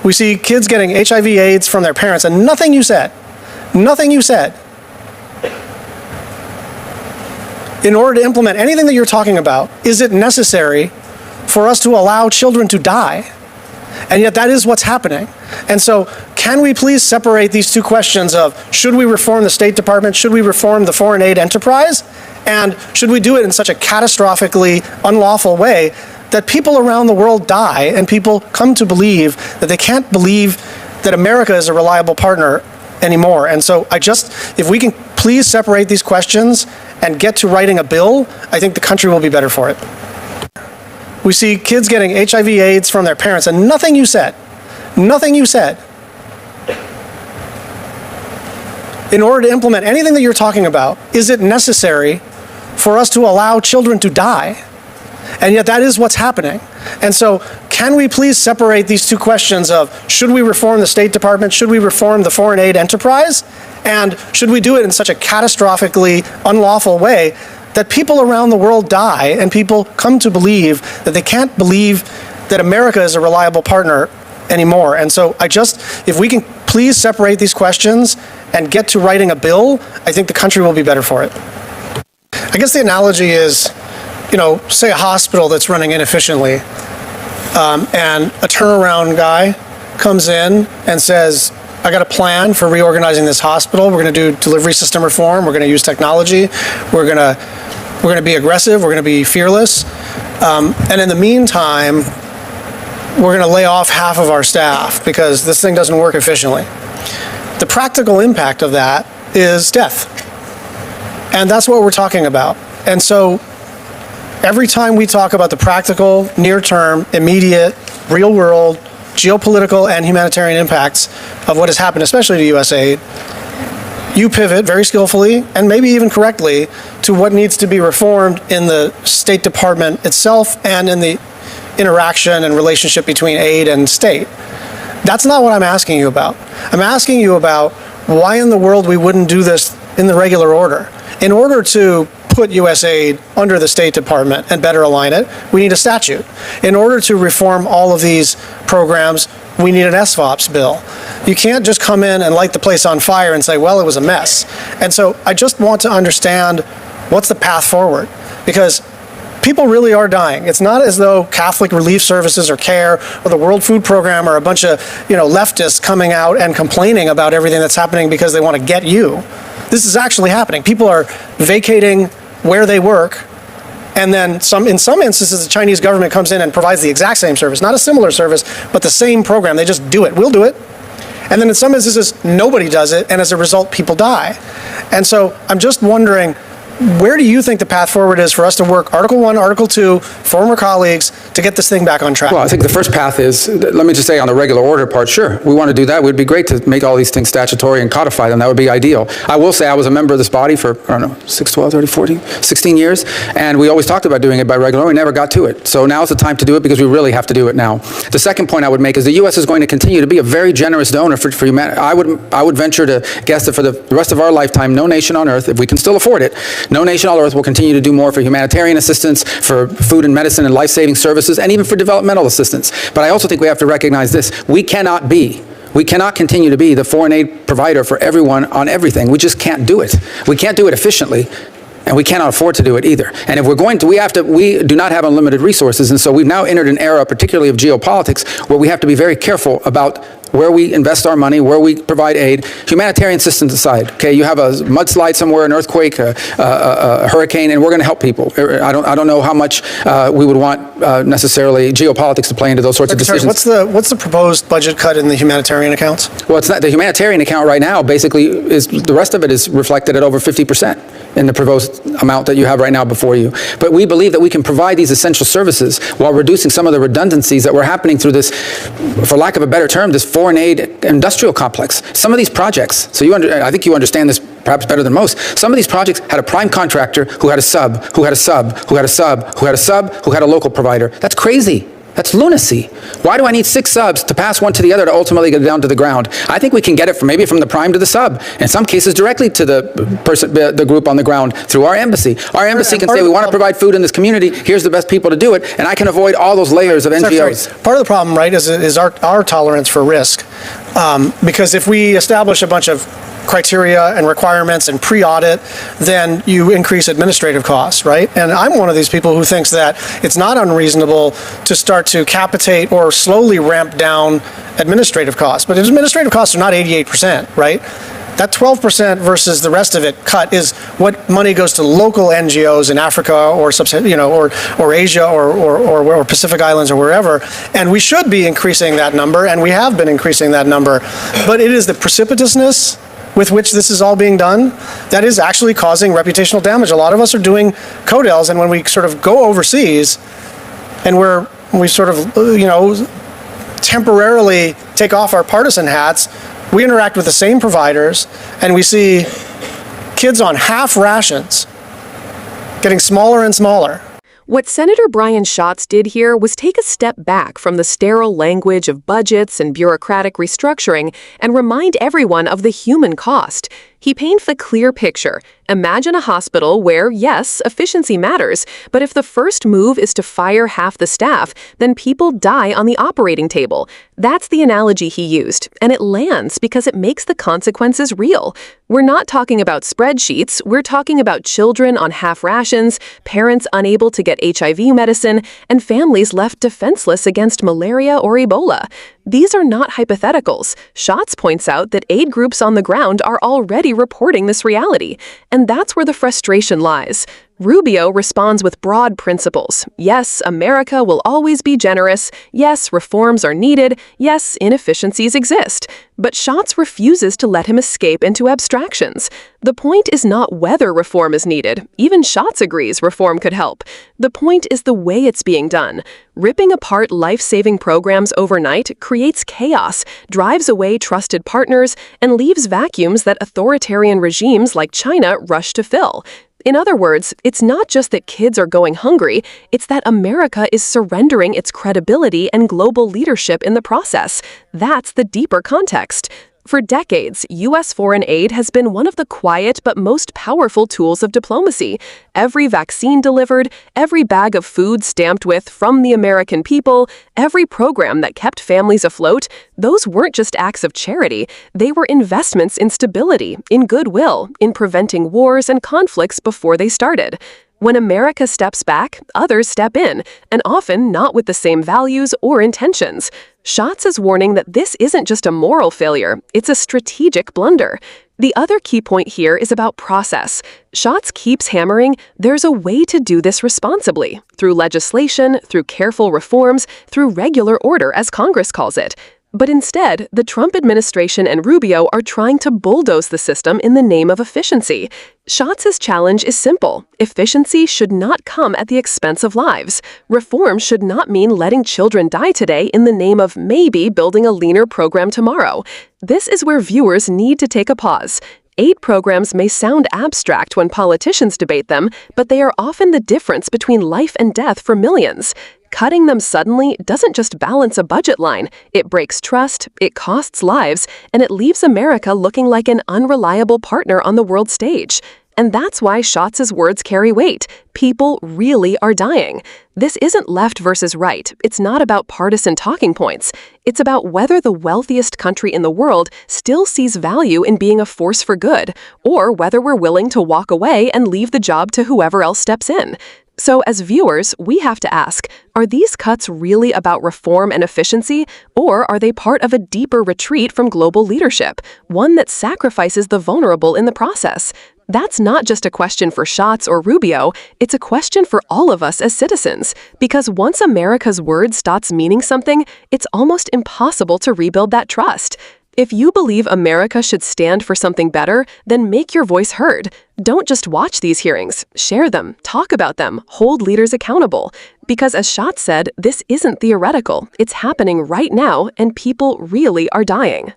We see kids getting HIV/AIDS from their parents, and nothing you said, in order to implement anything that you're talking about, is it necessary for us to allow children to die? And yet that is what's happening. And so can we please separate these two questions of should we reform the State Department, should we reform the foreign aid enterprise, and should we do it in such a catastrophically unlawful way that people around the world die and people come to believe that they can't believe that America is a reliable partner anymore. And so if we can please separate these questions and get to writing a bill, I think the country will be better for it. We see kids getting HIV/AIDS from their parents, and nothing you said, in order to implement anything that you're talking about, is it necessary for us to allow children to die? And yet that is what's happening. And so can we please separate these two questions of should we reform the State Department, should we reform the foreign aid enterprise, and should we do it in such a catastrophically unlawful way that people around the world die and people come to believe that they can't believe that America is a reliable partner anymore. And so if we can please separate these questions and get to writing a bill, I think the country will be better for it. I guess the analogy is, say a hospital that's running inefficiently, and a turnaround guy comes in and says, I got a plan for reorganizing this hospital. We're going to do delivery system reform. We're going to use technology. We're going to be aggressive. We're going to be fearless. And in the meantime, we're going to lay off half of our staff because this thing doesn't work efficiently. The practical impact of that is death. And that's what we're talking about. And so every time we talk about the practical, near-term, immediate, real-world, geopolitical and humanitarian impacts of what has happened, especially to USAID, you pivot very skillfully and maybe even correctly to what needs to be reformed in the State Department itself and in the interaction and relationship between aid and state. That's not what I'm asking you about. I'm asking you about why in the world we wouldn't do this in the regular order. In order to put USAID under the State Department and better align it, we need a statute. In order to reform all of these programs, we need an SFOPS bill. You can't just come in and light the place on fire and say, well, it was a mess. And so I just want to understand what's the path forward, because people really are dying. It's not as though Catholic Relief Services or CARE or the World Food Program are a bunch of leftists coming out and complaining about everything that's happening because they want to get you. This is actually happening. People are vacating where they work, and then in some instances the Chinese government comes in and provides the exact same service, not a similar service, but the same program. They just do it. We'll do it. And then in some instances nobody does it, and as a result people die. And so I'm just wondering, where do you think the path forward is for us to work Article 1, Article 2, former colleagues, to get this thing back on track? Well, I think the first path is, let me just say on the regular order part, sure, we want to do that. It would be great to make all these things statutory and codify them. That would be ideal. I will say I was a member of this body for, 6, 12, 13, 14, 16 years, and we always talked about doing it by regular order. We never got to it. So now's the time to do it because we really have to do it now. The second point I would make is the U.S. is going to continue to be a very generous donor for humanity. I would venture to guess that for the rest of our lifetime, no nation on earth, if we can still afford it, no nation on earth will continue to do more for humanitarian assistance, for food and medicine and life-saving services, and even for developmental assistance. But I also think we have to recognize this. We cannot continue to be the foreign aid provider for everyone on everything. We just can't do it. We can't do it efficiently, and we cannot afford to do it either. And if we're going to, we do not have unlimited resources, and so we've now entered an era, particularly of geopolitics, where we have to be very careful about where we invest our money, where we provide aid, humanitarian assistance aside. Okay, you have a mudslide somewhere, an earthquake, a hurricane, and we're going to help people. I don't know how much we would want necessarily geopolitics to play into those sorts of decisions. What's the proposed budget cut in the humanitarian accounts? Well, it's not the humanitarian account right now. Basically, is the rest of it is reflected at over 50% in the proposed amount that you have right now before you. But we believe that we can provide these essential services while reducing some of the redundancies that were happening through this, for lack of a better term, this foreign aid industrial complex. Some of these projects, I think you understand this perhaps better than most, some of these projects had a prime contractor who had a sub, who had a sub, who had a sub, who had a sub, who had a sub, who had a local provider. That's crazy. That's lunacy. Why do I need 6 subs to pass one to the other to ultimately get it down to the ground? I think we can get it from maybe from the prime to the sub, in some cases directly to the group on the ground through our embassy. Our embassy can say, we want to provide food in this community, here's the best people to do it, and I can avoid all those layers of NGOs. Part of the problem, right, is our tolerance for risk. Because if we establish a bunch of criteria and requirements and pre-audit, then you increase administrative costs, right? And I'm one of these people who thinks that it's not unreasonable to start to capitate or slowly ramp down administrative costs. But administrative costs are not 88%, right? That 12% versus the rest of it cut is what money goes to local NGOs in Africa or Asia or Pacific Islands or wherever. And we should be increasing that number, and we have been increasing that number. But it is the precipitousness with which this is all being done that is actually causing reputational damage. A lot of us are doing CODELs, and when we sort of go overseas and we sort of, temporarily take off our partisan hats, we interact with the same providers, and we see kids on half rations getting smaller and smaller. What Senator Brian Schatz did here was take a step back from the sterile language of budgets and bureaucratic restructuring and remind everyone of the human cost. He paints a clear picture. Imagine a hospital where, yes, efficiency matters, but if the first move is to fire half the staff, then people die on the operating table. That's the analogy he used, and it lands because it makes the consequences real. We're not talking about spreadsheets, we're talking about children on half rations, parents unable to get HIV medicine, and families left defenseless against malaria or Ebola. These are not hypotheticals. Schatz points out that aid groups on the ground are already reporting this reality, and that's where the frustration lies. Rubio responds with broad principles. Yes, America will always be generous. Yes, reforms are needed. Yes, inefficiencies exist. But Schatz refuses to let him escape into abstractions. The point is not whether reform is needed. Even Schatz agrees reform could help. The point is the way it's being done. Ripping apart life-saving programs overnight creates chaos, drives away trusted partners, and leaves vacuums that authoritarian regimes like China rush to fill. In other words, it's not just that kids are going hungry, it's that America is surrendering its credibility and global leadership in the process. That's the deeper context. For decades, U.S. foreign aid has been one of the quiet but most powerful tools of diplomacy. Every vaccine delivered, every bag of food stamped with "from the American people," every program that kept families afloat, those weren't just acts of charity. They were investments in stability, in goodwill, in preventing wars and conflicts before they started. When America steps back, others step in, and often not with the same values or intentions. Schatz is warning that this isn't just a moral failure, it's a strategic blunder. The other key point here is about process. Schatz keeps hammering, there's a way to do this responsibly, through legislation, through careful reforms, through regular order, as Congress calls it. But instead, the Trump administration and Rubio are trying to bulldoze the system in the name of efficiency. Schatz's challenge is simple. Efficiency should not come at the expense of lives. Reform should not mean letting children die today in the name of maybe building a leaner program tomorrow. This is where viewers need to take a pause. Aid programs may sound abstract when politicians debate them, but they are often the difference between life and death for millions. Cutting them suddenly doesn't just balance a budget line. It breaks trust, it costs lives, and it leaves America looking like an unreliable partner on the world stage. And that's why Schatz's words carry weight. People really are dying. This isn't left versus right. It's not about partisan talking points. It's about whether the wealthiest country in the world still sees value in being a force for good, or whether we're willing to walk away and leave the job to whoever else steps in. So as viewers, we have to ask, are these cuts really about reform and efficiency, or are they part of a deeper retreat from global leadership, one that sacrifices the vulnerable in the process? That's not just a question for Schatz or Rubio, it's a question for all of us as citizens. Because once America's word stops meaning something, it's almost impossible to rebuild that trust. If you believe America should stand for something better, then make your voice heard. Don't just watch these hearings. Share them, talk about them, hold leaders accountable. Because as Schatz said, this isn't theoretical. It's happening right now, and people really are dying.